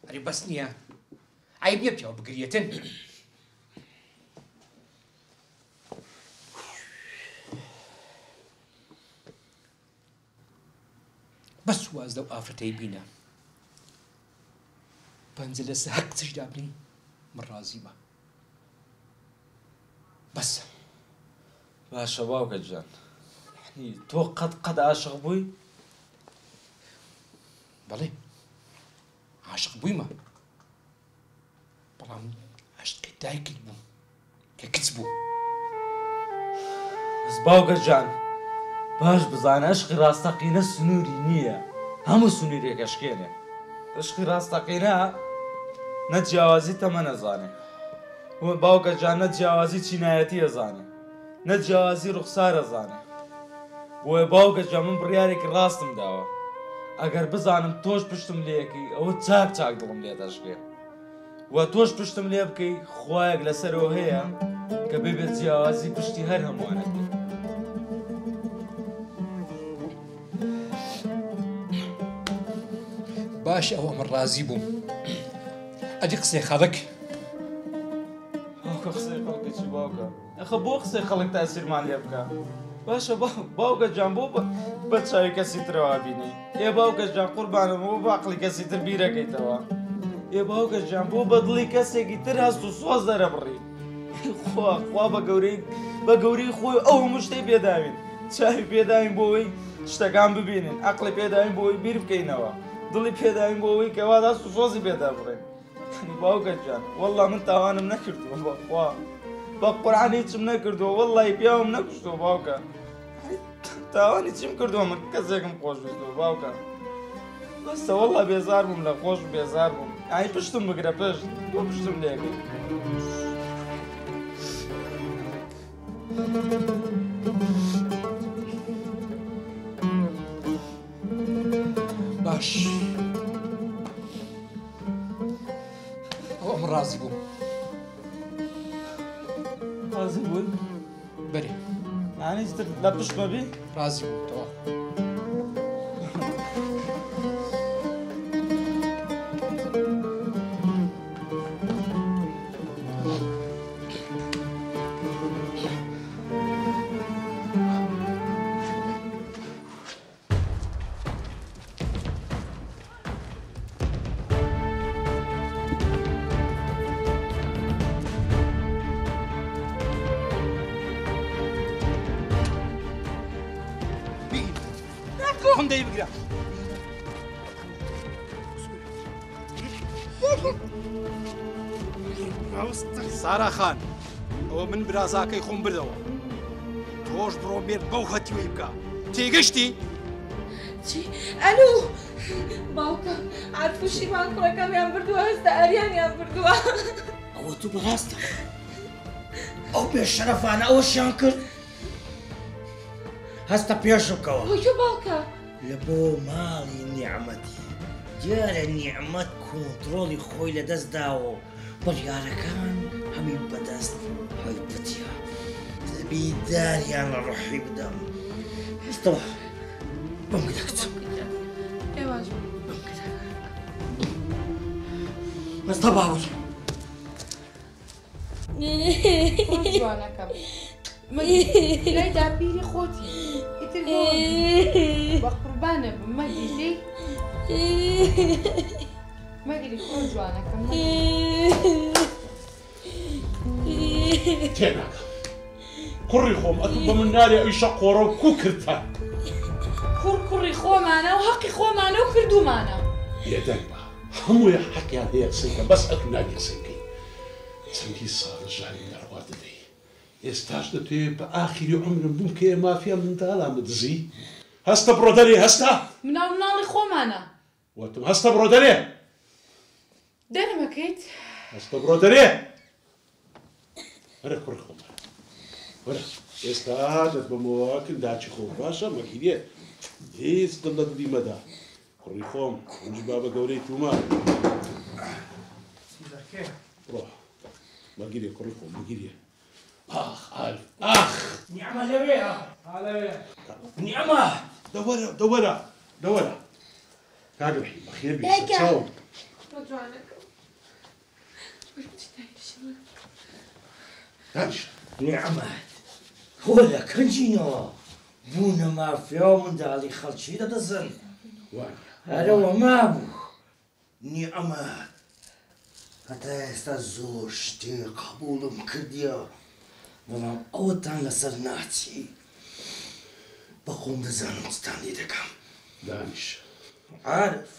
ئەرێ بەس نییە عیب نییە پیاوە بگریێتن بەس وازدە و ئافرەتەی بینە پەنجە لەسەر هەر قسەش دابنی من ڕازی بە بەسە باشە باوکە جان تۆ قەت عاشق بووی؟ بەڵێ عاشق بوویمە بەڵام عاشقی دایکت بوو کە کچ بوو بەس باوکە جان باش بزانە عشقی ڕاستەقینە سنووری نییە هەموو سنوورێک ئەشکێنێ عشقی ڕاستەقینە نە جیاوازی تەمە نەزانێ باوکە جان نە جیاوازی چینایەتی ئەزانێ نە جیاوازی ڕوخسار ئەزانێ بۆیە باوکە جان من بڕیارێکی ڕاستم داوە ئەگەر بزانم تۆش پشتم لێەکەی ئەوە چاک چاک دڵم لێ دەشکێ وە تۆش پشتم لێ بکەی خوایەک لەسەرەوە هەیە کە ببێت جیاوازی پشتی هەر هەمووانە بێت باش ئەوە من ڕازی بووم ئەدی قسەی خەڵک باوکە قسەی خەڵکێکی باوکە ئەخە بۆ قسەی خەڵک تاسیرمان لێ بکە باشە باوکە جان بۆ بە چاوی کەسی ترەوە بینی ئێ باوکە جان قوربانم بۆ باقلی کەسی تر بیرەکەیتەوە ئێ باوکە جان بۆ بەدڵی کەسێکی تر هەست و سۆز دەرەبڕی خوا بە گەورەی خۆی ئەو هەموو شتەی پێداوین چاوی پێداوین بۆەوەی شتەکان ببینن عەقڵی پێداوین بۆەوەی بیر بکەینەوە دڵی پێداوین بۆەوەی کەوا دەست و سۆزی پێدا بڕێن باوکە جان وەڵڵا من تاوانم نەکردووە بەخوا بە قورعان هیچم نەکردووە وەڵڵی پیاوم نەکوشتووە باوکە تاوانی چیم کردووە من کەسێکم خۆشویستووە باوکە بەسە وەڵڵا بێزار بووم لە خۆش بێزار بووم ئای پشتم بگرە پشت تۆ پشتم لێکەی باش ئەوە من ڕازی بووم ڕازی بوون؟ بەرێ یانی تر لە پشتمە بی؟ ڕازی بووم تەواو هەندەی بگرە سارا خان ئەوە من برازاکەی خۆم بردەوە تۆش بڕۆ بێت بەو هەتیوەی بکە تێگەشتی؟ چی؟ ئەلو باوکە عەرفوشیمان کوڕەکەمیان بردووە هەستا ئەریانیان بردووە ئەوە تو بەڕاستە ئەو پێششەرەفانە ئەوەشیان کرد هەستە پێش بکەوە وەکو باوکە لە بۆ ماڵی نیعمەتی دیارە نیعمەت کۆنتڕۆڵی خۆی لەدەست داوە بڕیارەکان هەمین بەدەست هەیبەتیە دەبی داریان لە ڕۆحی بدەم هەستەوە بەم گرە کچم ئێواش هەستە باوەڕ جوانەکەم لای داپیری خۆتی ئیتر بە قوربانە بم مەگیری مەگیری خۆ جوانەکەم تێناکەم کوڕی خۆم ئەتوو بە من نارێ ئەویشە قۆڕە و کو کردتە کوڕی خۆمانە و حەقی خۆمانە و کردومانە بێدەنگ بە هەموویە حەقیان هەیە قسەیکە بەس ئەتوو نابی قسەیکەی چەندی ساڵ ژانی نەڕوا دەدەی ئێستاش دەتوێت بە ئاخری عمرم بووم کە مافیا منداڵام بدزی هەستە بڕۆ دەرێ هەستە مناڵ مناڵی خۆمانە وەتم هەستە بڕۆ دەرێ دەرمەکەیت هەستە بڕۆ دەرێ وەرە کوڕی خۆم وەرە ئێستا دەت بەمەوە کرد داچی خۆم باشە مەگیرێ هیچ دڵ لە دڵی مەدا کوڕی خۆم ئەمجی بابە گەورەی توومە بڕۆ مەگیرێ کوڕی خۆم مەگیرێ آخ عارف آخ نیعمە لەوێیە نیعمە دەوەرە کاگەڕی بەخێر بێ چاوم جوانەکەم دانیشە نیعمەت هۆ لە کەنجینەوە بوونە مافیا و منداڵی خەڵکی دەدەزن وانە هەرەوە مابوو نیعمەت هەتا ئێستا زۆر شتێ قبوڵم کردیە بەڵام ئەوەتان لەسەر ناچی بەخۆم دەزانم چتان لێ دەکەم دانیشە عارف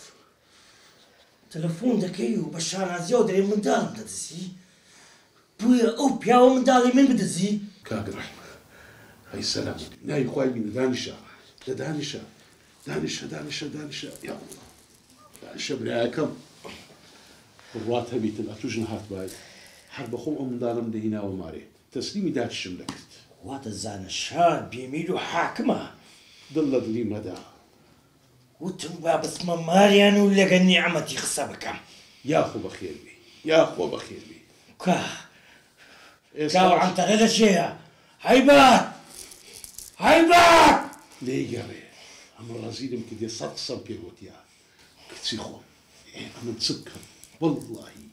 تەلەفۆن دەکەی و بە شانازیەوە دەرێ منداڵم دەدەزی بوویە ئەو پیاوە منداڵی من بدەزی کاگڕای هەی سەلام نای خوای بینە دانیشە لە دانیشە دانیشە دانیشە دانیشە یا الله دانیشە برایەکەم ڕوات هەبیتن ئە توژن هاتبای هەر بەخۆم ئەو منداڵم دەهیناوە مارێ تەسلیمی داچشم دەکرد واتە زانشار بێمیر و حاکمە دڵ لە دڵی مەدا وتم با بسمە ماریان و لەگە نیعمەتی قسە بکەم یاخۆ بەخێر بێ یاخۆ بەخێر بێ کا کاو عەنتەرە لە چێیە هەیبات هەیبات لێگەڕێ ئەمە ڕەزیلم کردێ سەد قسەم پێگوتیا کچی خۆم ئەمن چ بکەم وەڵڵاهی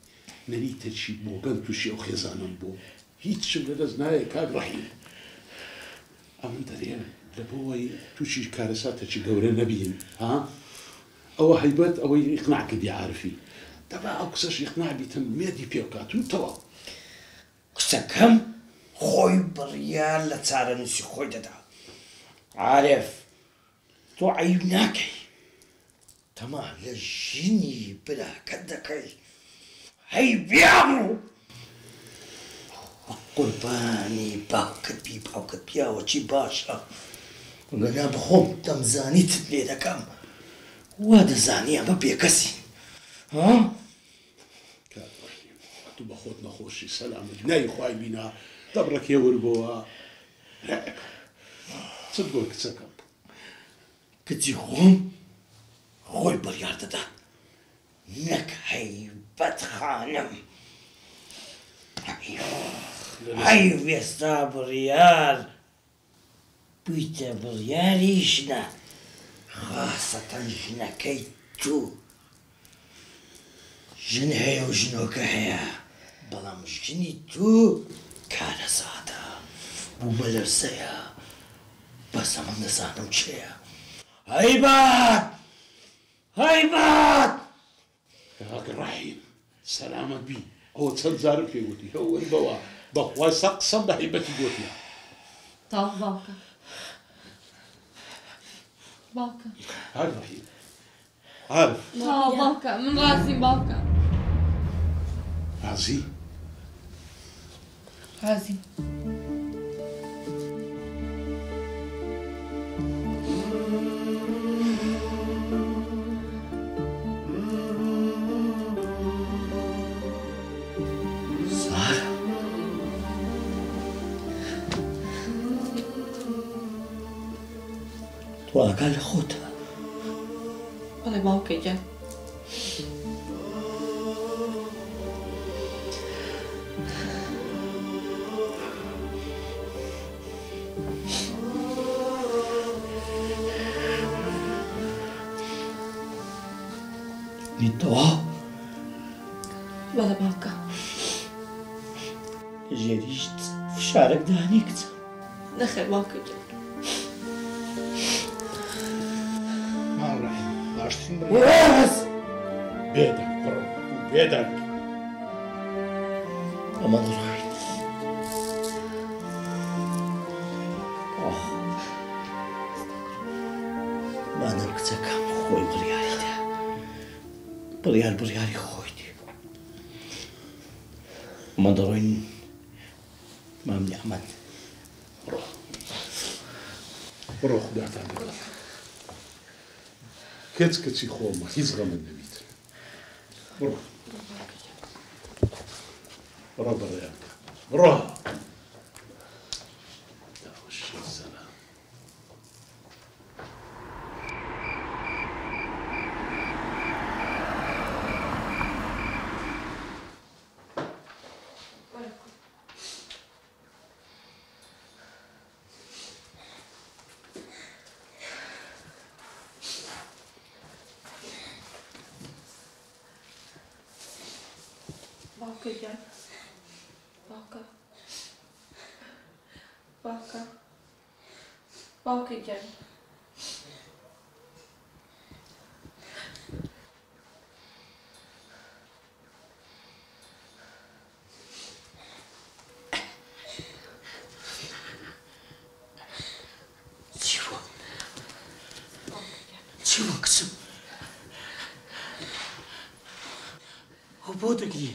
نەریتە چی بۆگەن تووشی ئەو خێزانم بوو هیچم لەدەست نایە کاک ڕەحیم ئەمن دەرێن لە بۆەوەی تووشی کارەساتەچی گەورە نەبین ها ئەوە هەیبەت ئەوەی ئیقناع کردی عارفی دەبا ئەو قسەش ئیقناع بیتم مێردی پێ بکات و تەواو قسەکەم خۆی بڕیار لە چارەنووسی خۆی دەدا عارف تۆ عیب ناکەی تەما لە ژینی براکەت دەکەی هەی بیاڕوو قوربانی باوکت بی باوکت پیاوە چی باشە گەنا بخۆم دەمزانیتت لێ دەکەم وا دەزانی ئەمە بێکەسی ها کاک ڕەحیم تو بە خۆت نەخۆشی سەلامت نای خوای بینا دەبڕەکێ وەربەوە چت بۆ کچەکەم کچی خۆم خۆی بڕیار دەدات نەک هەیبەت خانم هەی وێستا بڕیار بوویتە بڕیاری ژنە خاسەتەن ژنەکەی تو ژن هەیە و ژنۆکە هەیە بەڵام ژنی تو کارەزاتە بوومە لەرزەیە بەسە من دەزانم چێە هەیبات هەیبات کاک ڕەحیم سەلامت بی ئەوە چەند جارم پێگوتی هەو وەربەوە بەخوای سە قسەم بە هەیبەتی گوتیە تاڵ باوکە باوکە کاک ڕەحیم عارف تاڵ باوکە من ڕازیم باوکە رازی ڕازیم سارە تۆ ئاگا لە خۆتە بەڵێ باوکەی گیان نیتەوە بەڵێ باوکە ژێریش فشارێک دانی کچە نەخێر باوکە گیان ماڵ ڕەحیم باشترین وەس بێدەنگ پڕ بێدەنگ ئەمە دڕۆین مادەم کچەکەم خۆی بڕیاریدا بڕیاری خۆی دی ئەمە دەڕۆین مام نیعمەت بڕۆ خوداتان لەگەڵ کەچ کەچی خۆمە هیچ غەمت نەبیت بڕۆ بڕۆ بەڕێیانکە بڕۆ داوەشی سەلام باوکەیان باوکە باوکە باوکەیان چیوە کچم ئەو بۆ دەگری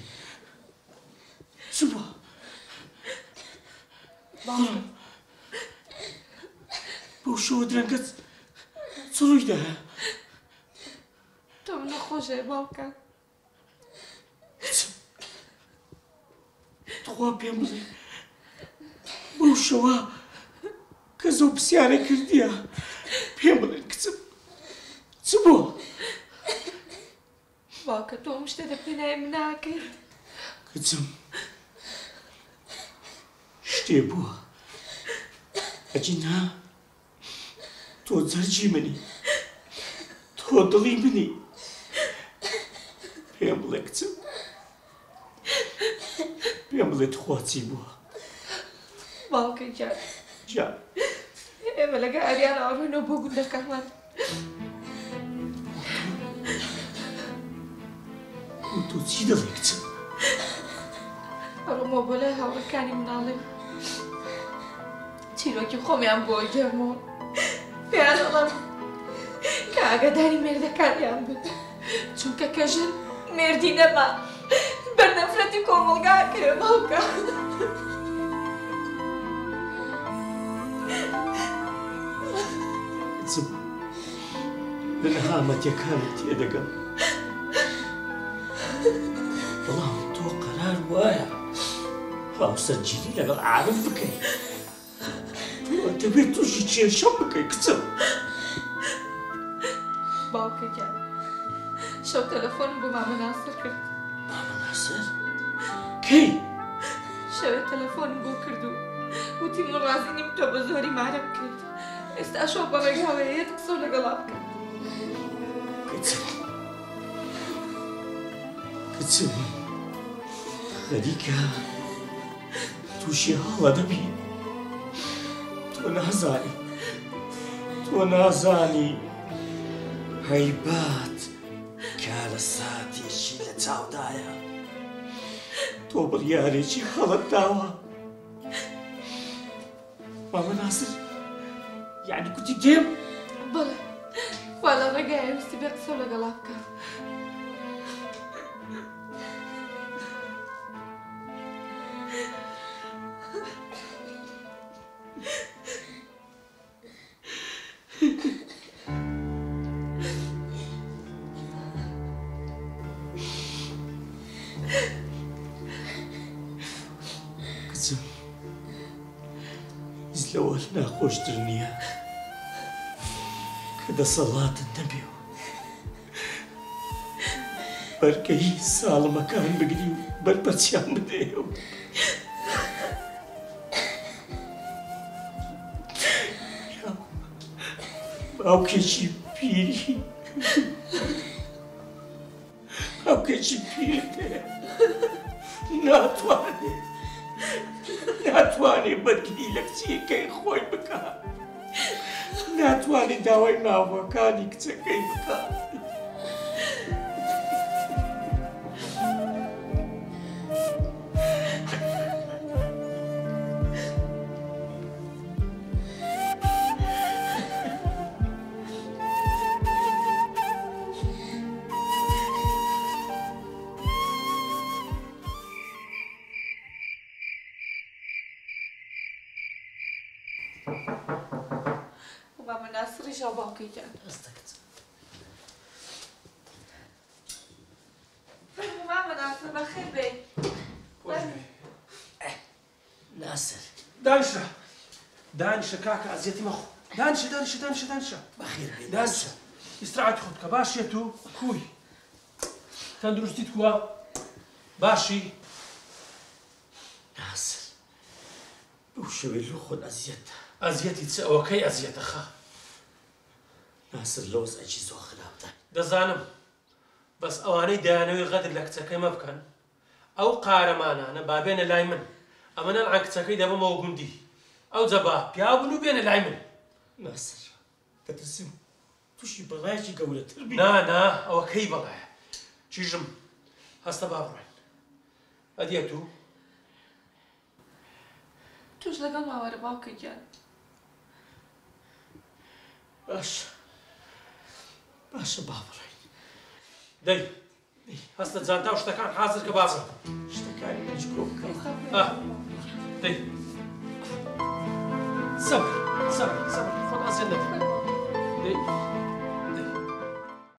چووە باڵم بۆ شەوە درەنگەت چ ڕوویدا تۆ نەخۆشێ باوکە کچم تخوا پێم بڵێ بەو شەوە کە زۆ پرسیارە کردیە پێم بڵێن کچم چ بووە باوکە تۆ ئەم شتە دەپێنایە من ناکەیت کچم شتێ بووە ئەجی نا تۆ جەرجی منی تۆ دڵی منی پێم بڵێ کچم پێم بڵێ تخوا چی بووە باوکەیان جان ئێمە لەگە ئەریان ئاڕۆینەوە بۆ گوندەکەمان تۆ چی دەڵێ کچم ئەڕۆمەوە بۆ لای هاوڕەکانی مناڵێم چیرۆکی خۆمیان بۆ گەرمەوە پێیان دەڵێم کە ئاگاداری مێردەکانیان بن چونکە کەژن مێردی نەما بەرنەفرەتی کۆمەڵگا کرێ باوکە کچم لە نەهامەتیەکانت تێدەگەم بەڵام تۆ قەرار وایە هاوسەرگیری لەگەڵ عارف بکەی تۆ دەبێت تووشی کێشەم بکەی کچم باوکەیان شەو تەلەفۆنم بۆ مامە ناسر کرد مامە ناسر کەی شەوێ تەلەفۆنم بۆ کرد و وتی من ڕازی نیم تۆ بە زۆری مارە بکرێت ئێستا شەو بە ڕێگاوەیەت قسە لەگەڵا بکەم کچم کچم خەریکە تووشی هەڵە دەبی تۆ نازانی هەیبات کارە ساتێکی لە چاودایە تۆ بڕیارێکی هەڵت داوە مامە ناسر یعنی کوتی دێم بەڵێ وا لە ڕێگایە ویستی بێ قسە لەگەڵا بکەم کچم هیچ لەوە ناخۆشتر نییە کە دەسەڵاتت نەبێ و بەرگەی ساڵمەکان بگری و بەرپەرچیان بدەیە و باوکێکی پیری باوکێکی پیرت هەیە ناتوانێ بەرگری لە کچیەکەی خۆی بکات ناتوانێت داوای ناوەکانی کچەکەی بکات مامە ناسری ژاو باوکەیان مامە ناسر بەخێر بێ ناسر دانیشە کاکە ئەزیەتی مەخۆ دانیشە بەخێر بێ دانیشە ئیستراحەتی خۆت بکە باشێت و کوی تەندروستیت کووە باشی ناسر بەو شەوەی لۆ خۆت ئەزیەتە ئەزیەتی چ ئەوەکەی ئەزیەتە خە ناسر لەوەز ئەجی زۆر خراپتە دەزانم بەس ئەوانەی دایانەوەی غەدر لە کچەکەی مە بکەن ئەو قارەمانانە با بێنە لای من ئەمەنە عن کچەکەی دەبمەوە گوندی ئەو جەبا پیاون و بێنە لای من ناسر دەترسم تووشی بەڵایەکی گەورەتر بی نا ئەوە کەی بەڵایە چیژم هەستە با بڕۆین ئەدیە تو توش لەگەڵ ماوەرە باوکە گیان باشە با بڕۆین دەی هەستە جانتا و شتەکان حازر کە با بڕۆین شتەکانی مەچ کۆ بکەین دەی سەبر خۆت ئازێن نەکە دەی